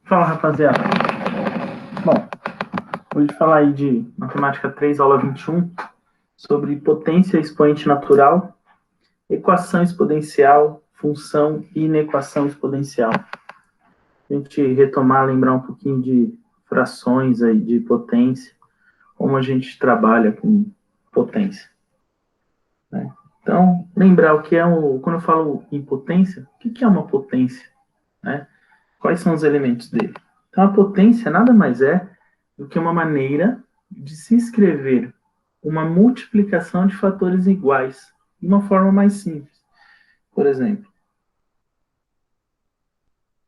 Fala, rapaziada. Bom, hoje falar aí de Matemática 3, aula 21, sobre potência expoente natural, equação exponencial, função e inequação exponencial. A gente retomar, lembrar um pouquinho de frações aí, de potência, como a gente trabalha com potência. Né? Então, lembrar o que é quando eu falo em potência, o que é uma potência? Né? Quais são os elementos dele? Então, a potência nada mais é do que uma maneira de se escrever uma multiplicação de fatores iguais de uma forma mais simples. Por exemplo,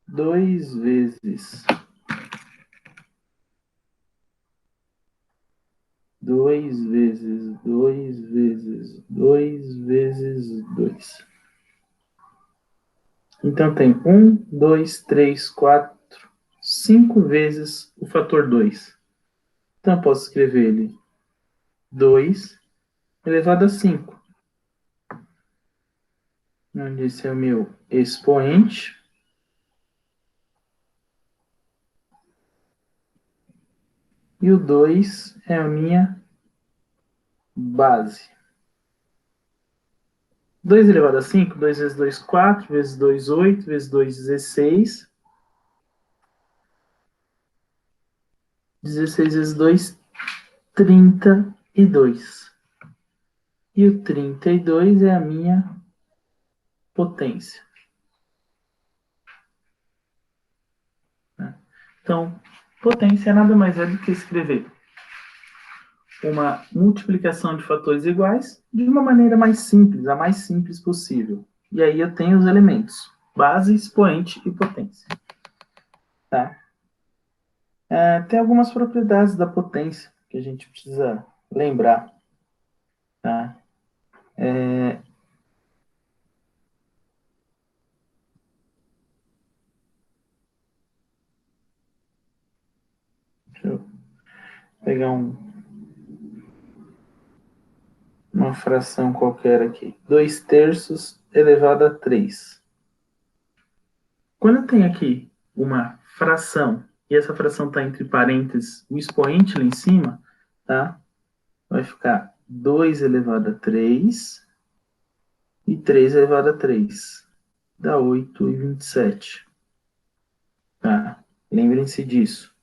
2 vezes 2 vezes 2 vezes 2 vezes 2. Então, tem 1, 2, 3, 4, 5 vezes o fator 2. Então, eu posso escrever ele 2 elevado a 5. Onde esse é o meu expoente. E o 2 é a minha base. 2 elevado a 5, 2 vezes 2, 4, vezes 2, 8, vezes 2, 16. 16 vezes 2, 32. E o 32 é a minha potência. Então, potência nada mais é do que escrever uma multiplicação de fatores iguais de uma maneira mais simples, a mais simples possível. E aí eu tenho os elementos: base, expoente e potência. Tá? Tem algumas propriedades da potência que a gente precisa lembrar. Tá? Deixa eu pegar uma fração qualquer aqui. 2 terços elevado a 3. Quando eu tenho aqui uma fração, e essa fração está entre parênteses, o expoente lá em cima, tá? Vai ficar 2 elevado a 3 e 3 elevado a 3. Dá 8,27. Tá? Lembrem-se disso.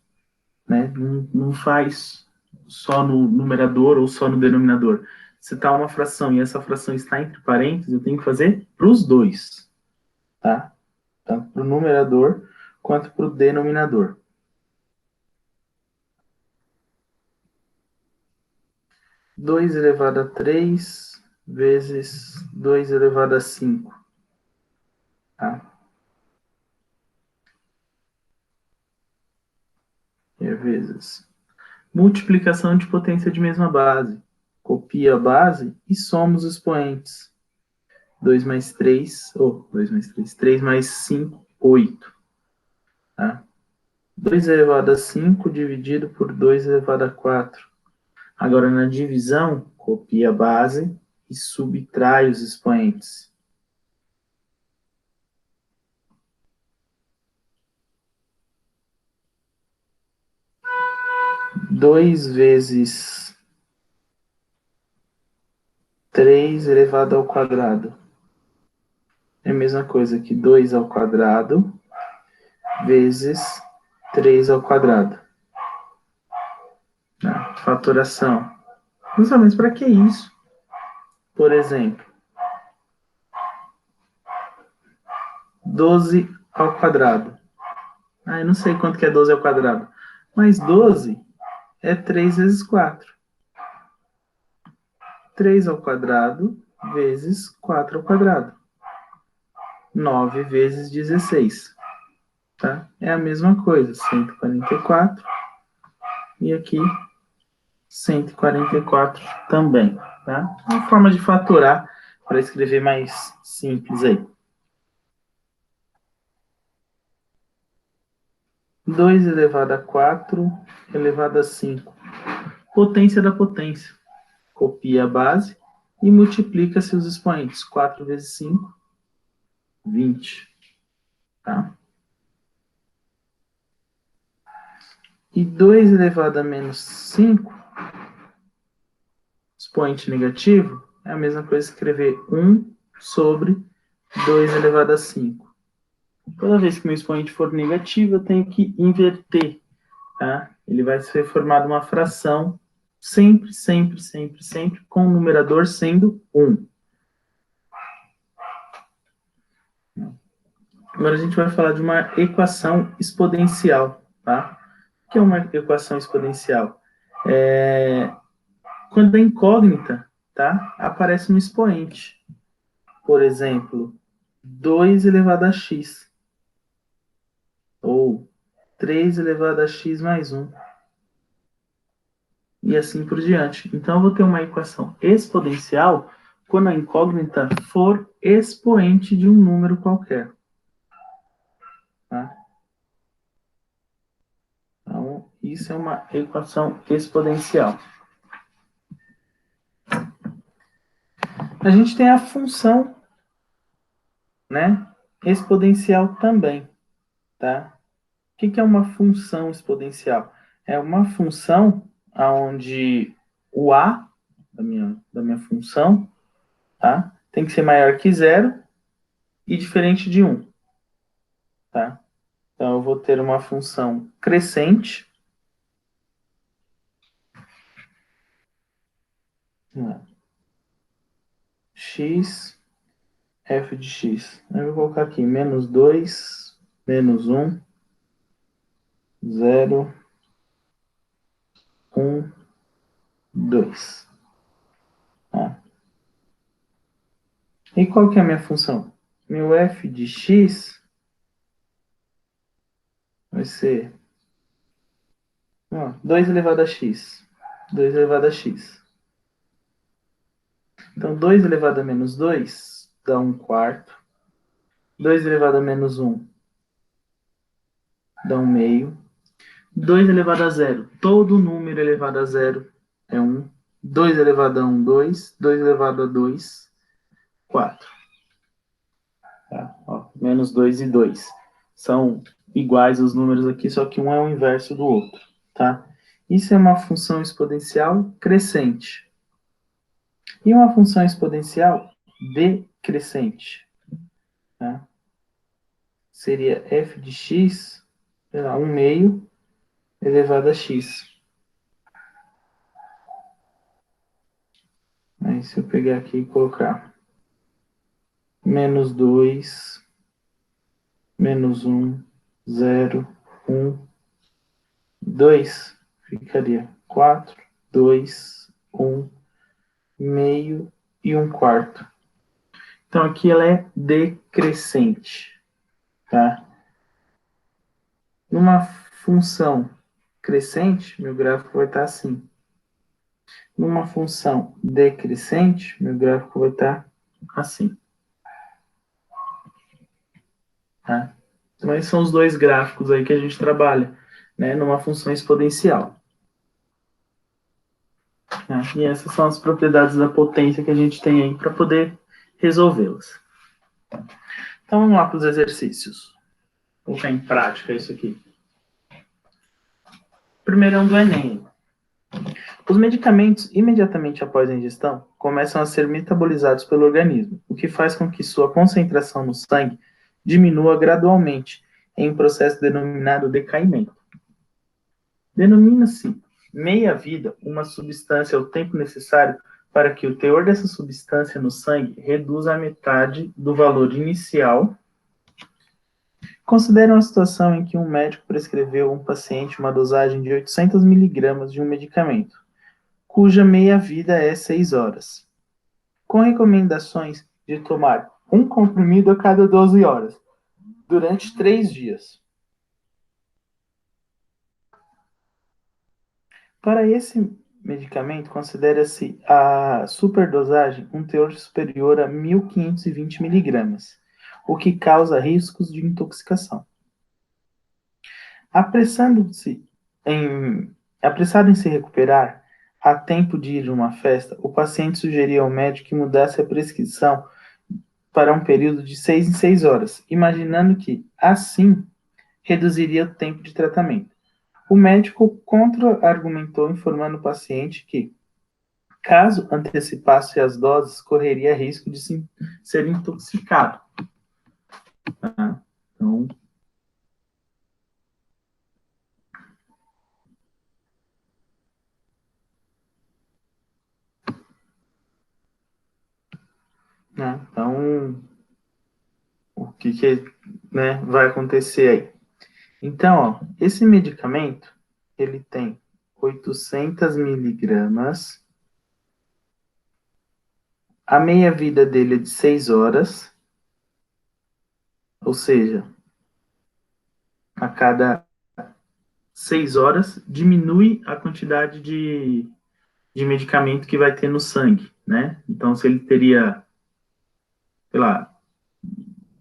Né? Não faz só no numerador ou só no denominador. Se está uma fração e essa fração está entre parênteses, eu tenho que fazer para os dois. Tá? Tanto para o numerador quanto para o denominador. Dois elevado a 3 vezes 2 elevado a 5. Tá? E vezes multiplicação de potência de mesma base. Copia a base e soma os expoentes. 2 mais 3, 2 mais 3, 3 mais 5, 8. Tá? 2 elevado a 5 dividido por 2 elevado a 4. Agora, na divisão, copia a base e subtrai os expoentes. 2 vezes 3 elevado ao quadrado. É a mesma coisa que 2 ao quadrado vezes 3 ao quadrado. Fatoração. Mas para que isso? Por exemplo, 12 ao quadrado. Eu não sei quanto que é 12 ao quadrado. Mas 12 é 3 vezes 4. 3 ao quadrado vezes 4 ao quadrado. 9 vezes 16. Tá? É a mesma coisa. 144. E aqui 144 também. Tá? Uma forma de fatorar para escrever mais simples aí. 2 elevado a 4 elevado a 5. Potência da potência. Copia a base e multiplica seus expoentes. 4 vezes 5, 20. Tá? E 2 elevado a menos 5, expoente negativo, é a mesma coisa que escrever 1 sobre 2 elevado a 5. Toda vez que meu expoente for negativo, eu tenho que inverter, tá? Ele vai ser formado uma fração sempre, sempre, sempre, sempre, com o numerador sendo 1. Agora a gente vai falar de uma equação exponencial, tá? O que é uma equação exponencial? Quando é incógnita, tá? Aparece um expoente. Por exemplo, 2 elevado a x. Ou 3 elevado a x mais 1. E assim por diante. Então, eu vou ter uma equação exponencial quando a incógnita for expoente de um número qualquer. Tá? Então, isso é uma equação exponencial. A gente tem a função, né, exponencial também. Tá? O que é uma função exponencial? É uma função onde o a da minha função, tá, tem que ser maior que zero e diferente de 1. Tá? Então, eu vou ter uma função crescente. X, f de x. Eu vou colocar aqui menos 2, menos 1, 0, 1, 2. Tá? E qual que é a minha função? Meu f de x vai ser 2 elevado a x. 2 elevado a x. Então, 2 elevado a menos 2 dá 1 quarto. 2 elevado a menos 1 dá 1 meio. 2 elevado a zero. Todo número elevado a zero é 1. 2 elevado a 1, 2. 2 elevado a 2, 4. Tá? Ó, menos 2 e 2. São iguais os números aqui, só que um é o inverso do outro. Tá? Isso é uma função exponencial crescente. E uma função exponencial decrescente. Tá? Seria f de x, sei lá, 1 meio elevado a x. Aí, se eu pegar aqui e colocar menos 2, menos 1, 0, 1, 2, ficaria 4, 2, 1, meio e 1 quarto. Então, aqui ela é decrescente, tá? Numa função crescente, meu gráfico vai estar assim. Numa função decrescente, meu gráfico vai estar assim. Tá? Então, esses são os dois gráficos aí que a gente trabalha, né, numa função exponencial. Tá? E essas são as propriedades da potência que a gente tem aí para poder resolvê-las. Então, vamos lá para os exercícios. Vou colocar em prática isso aqui. Primeiro é um do Enem. Os medicamentos, imediatamente após a ingestão, começam a ser metabolizados pelo organismo, o que faz com que sua concentração no sangue diminua gradualmente, em um processo denominado decaimento. Denomina-se meia-vida uma substância ao tempo necessário para que o teor dessa substância no sangue reduza a metade do valor inicial. Considere uma situação em que um médico prescreveu a um paciente uma dosagem de 800 miligramas de um medicamento, cuja meia-vida é 6 horas, com recomendações de tomar um comprimido a cada 12 horas, durante 3 dias. Para esse medicamento, considera-se a superdosagem um teor superior a 1.520 miligramas, o que causa riscos de intoxicação. Apressando-se apressado em se recuperar, a tempo de ir a uma festa, o paciente sugeriu ao médico que mudasse a prescrição para um período de 6 em 6 horas, imaginando que, assim, reduziria o tempo de tratamento. O médico contra-argumentou, informando o paciente que, caso antecipasse as doses, correria risco de ser intoxicado. Tá? Então, né? Então, o que né, vai acontecer aí? Então, ó, esse medicamento, ele tem 800 miligramas, a meia-vida dele é de 6 horas, ou seja, a cada 6 horas diminui a quantidade de medicamento que vai ter no sangue, né? Então, se ele teria, sei lá,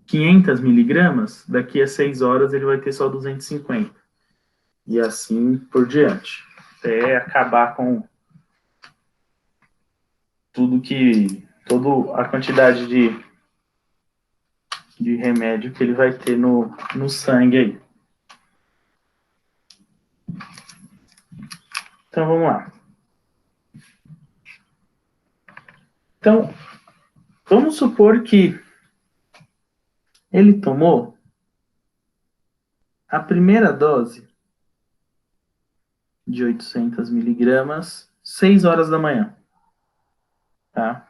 500 miligramas, daqui a 6 horas ele vai ter só 250. E assim por diante, até acabar com toda a quantidade de remédio que ele vai ter no sangue aí. Então vamos lá. Então, vamos supor que ele tomou a primeira dose de 800 miligramas, 6 horas da manhã, tá?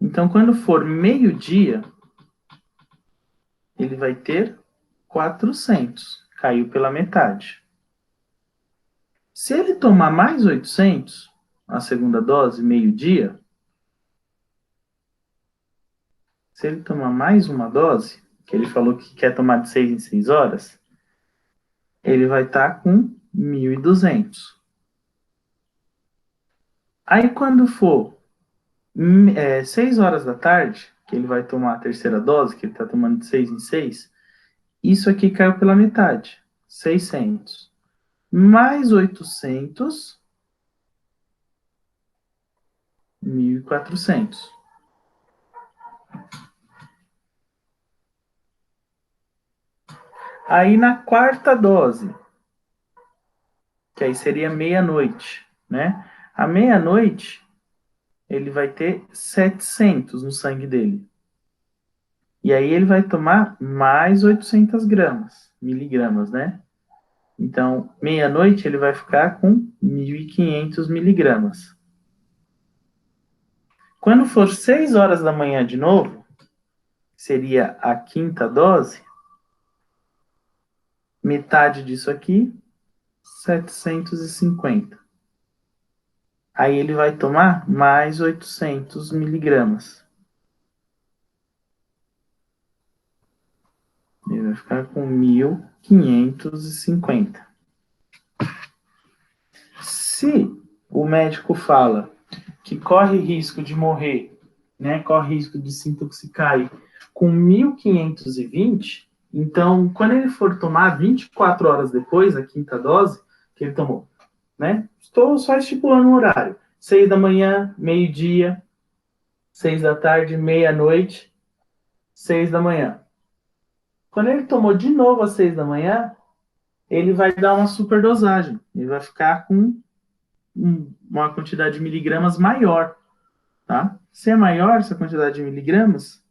Então, quando for meio-dia, ele vai ter 400, caiu pela metade. Se ele tomar mais 800, a segunda dose, meio-dia, se ele tomar mais uma dose, que ele falou que quer tomar de 6 em 6 horas, ele vai estar com 1.200. Aí, quando for 6 horas da tarde, que ele vai tomar a terceira dose, que ele está tomando de 6 em 6, isso aqui caiu pela metade, 600. Mais 800, 1.400. Aí, na quarta dose, que aí seria meia-noite, né? À meia-noite, ele vai ter 700 no sangue dele. E aí ele vai tomar mais 800 gramas, miligramas, né? Então, meia-noite ele vai ficar com 1.500 miligramas. Quando for 6 horas da manhã de novo, seria a quinta dose, metade disso aqui, 750. Aí ele vai tomar mais 800 miligramas. Ele vai ficar com 1.550. Se o médico fala que corre risco de morrer, né, corre risco de se intoxicar com 1.520, então, quando ele for tomar 24 horas depois, a quinta dose que ele tomou, né, estou só estipulando um horário, 6 da manhã, meio-dia, 6 da tarde, meia-noite, 6 da manhã. Quando ele tomou de novo às 6 da manhã, ele vai dar uma superdosagem. Ele vai ficar com uma quantidade de miligramas maior, tá? Se é maior essa quantidade de miligramas,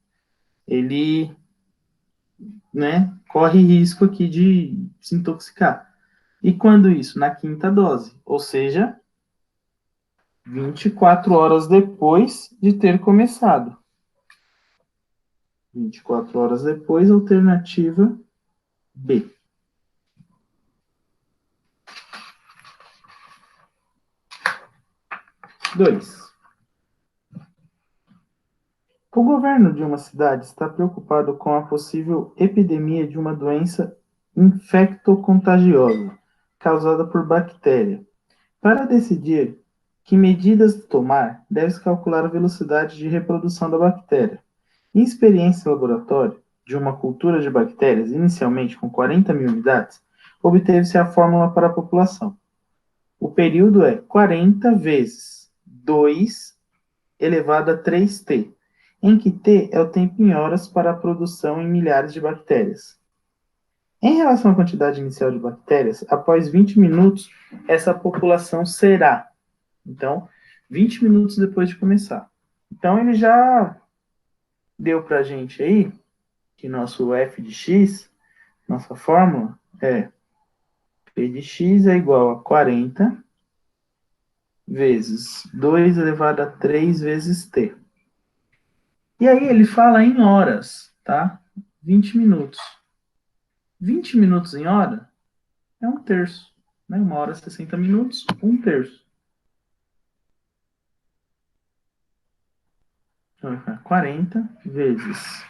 ele, né, corre risco aqui de se intoxicar. E quando isso? Na quinta dose, ou seja, 24 horas depois de ter começado. 24 horas depois, alternativa B. 2. O governo de uma cidade está preocupado com a possível epidemia de uma doença infectocontagiosa causada por bactéria. Para decidir que medidas tomar, deve-se calcular a velocidade de reprodução da bactéria. Em experiência em laboratório de uma cultura de bactérias, inicialmente com 40 mil unidades, obteve-se a fórmula para a população. O período é 40 vezes 2 elevado a 3t, em que t é o tempo em horas para a produção em milhares de bactérias. Em relação à quantidade inicial de bactérias, após 20 minutos, essa população será. Então, 20 minutos depois de começar. Então, ele já deu para a gente aí que nosso f de x, nossa fórmula, é p de x é igual a 40 vezes 2 elevado a 3 vezes t. E aí ele fala em horas, tá? 20 minutos. 20 minutos em hora é um terço. Né? 1 hora, 60 minutos, um terço. Então vai ficar 40 vezes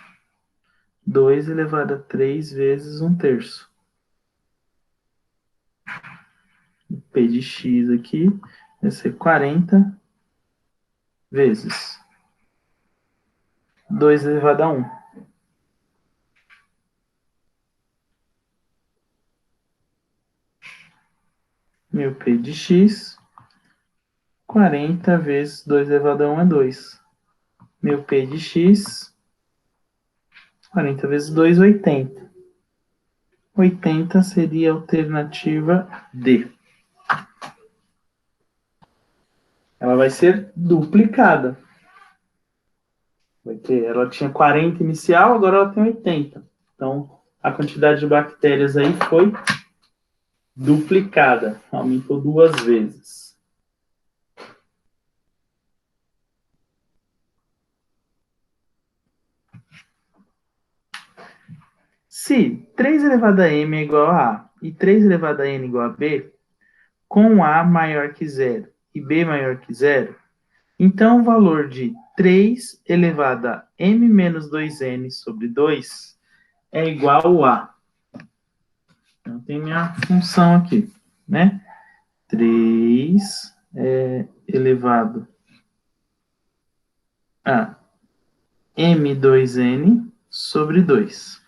2 elevado a 3 vezes um terço. P de x aqui vai ser 40 vezes 2 elevado a 1. Meu P de x, 40 vezes 2 elevado a 1 é 2. Meu P de x, 40 vezes 2, 80. 80 seria a alternativa D. Ela vai ser duplicada. Ela tinha 40 inicial, agora ela tem 80. Então, a quantidade de bactérias aí foi duplicada. Aumentou 2 vezes. Se 3 elevado a m é igual a A e 3 elevado a n igual a B, com A maior que zero e B maior que zero, então o valor de 3 elevado a m menos 2n sobre 2 é igual a. Então, tem minha função aqui, né? 3 elevado a m2n sobre 2.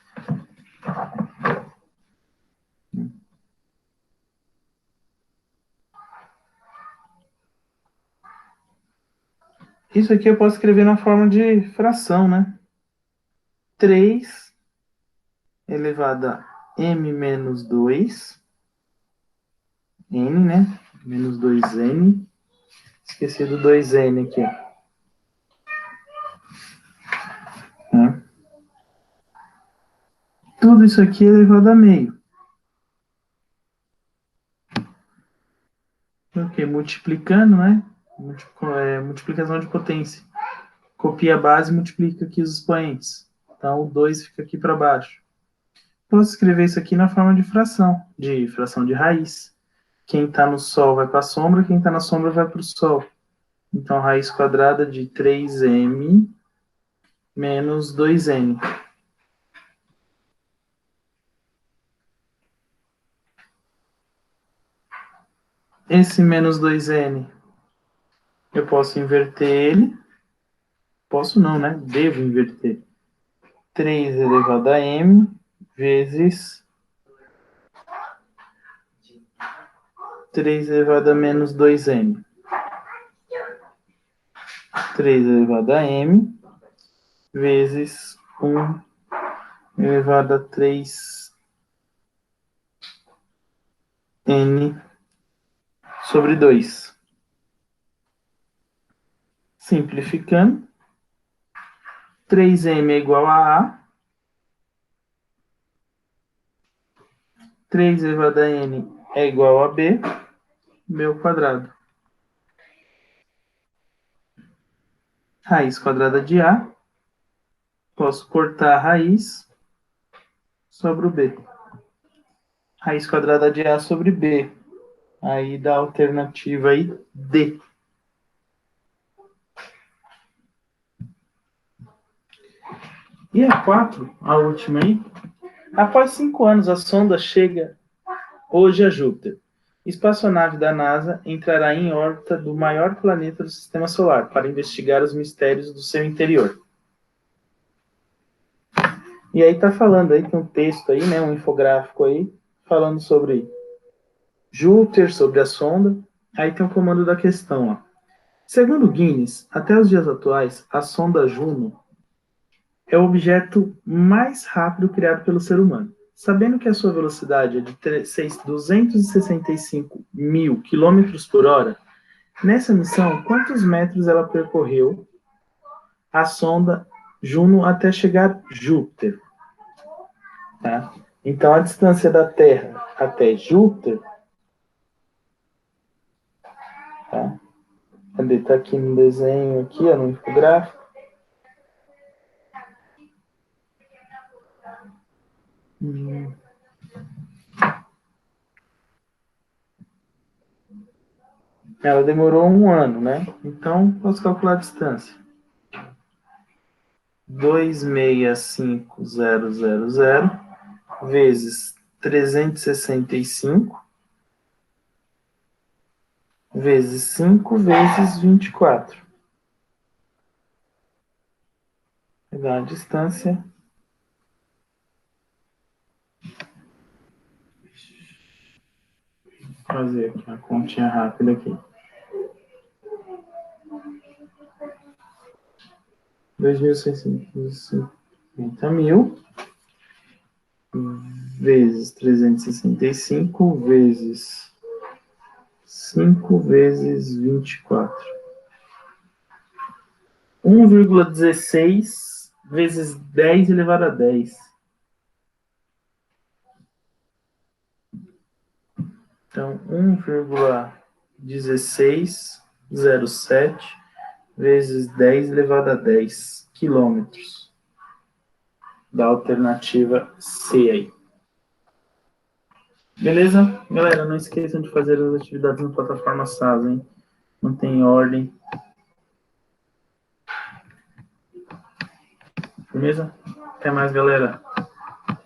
Isso aqui eu posso escrever na forma de fração, né? 3 elevado a m menos 2, n, né? Menos 2n. Esqueci do 2n aqui, ó. Tudo isso aqui é elevado a meio. Ok, multiplicando, né? Multiplicação de potência. Copia a base e multiplica aqui os expoentes. Então, o 2 fica aqui para baixo. Posso escrever isso aqui na forma de fração de raiz. Quem está no Sol vai para a sombra, quem está na sombra vai para o Sol. Então, raiz quadrada de 3m menos 2n. Esse menos 2n, eu posso inverter ele. Posso não, né? Devo inverter. 3 elevado a m vezes 3 elevado a menos 2m. 3 elevado a m vezes 1 elevado a 3n sobre 2. Simplificando, 3m é igual a A, 3 elevado a n é igual a B, B ao quadrado. Raiz quadrada de A, posso cortar a raiz, sobra o B. Raiz quadrada de A sobre B. Aí dá a alternativa aí D. E a 4, a última aí. Após 5 anos, a sonda chega hoje a Júpiter. Espaçonave da NASA entrará em órbita do maior planeta do Sistema Solar para investigar os mistérios do seu interior. E aí tá falando aí, tem um texto aí, né, um infográfico aí, falando sobre Júpiter, sobre a sonda. Aí tem o comando da questão, ó. Segundo Guinness, até os dias atuais, a sonda Juno é o objeto mais rápido criado pelo ser humano. Sabendo que a sua velocidade é de 265 mil quilômetros por hora, nessa missão, quantos metros ela percorreu a sonda Juno até chegar a Júpiter? Tá? Então, a distância da Terra até Júpiter, tá? Cadê? Tá aqui no desenho, aqui, ó, no infográfico. Ela demorou 1 ano, né? Então, posso calcular a distância. 265.000 vezes 365 vezes 5 vezes 24. Vai dar a distância. Vou fazer aqui uma continha rápida aqui. 2.650.000 vezes 365 vezes 5 vezes 24. 1,16 vezes 10 elevado a 10. Então, 1,1607 vezes 10 elevado a 10 quilômetros. Da alternativa C aí. Beleza? Galera, não esqueçam de fazer as atividades na plataforma SAS, hein? Não tem ordem. Beleza? Até mais, galera.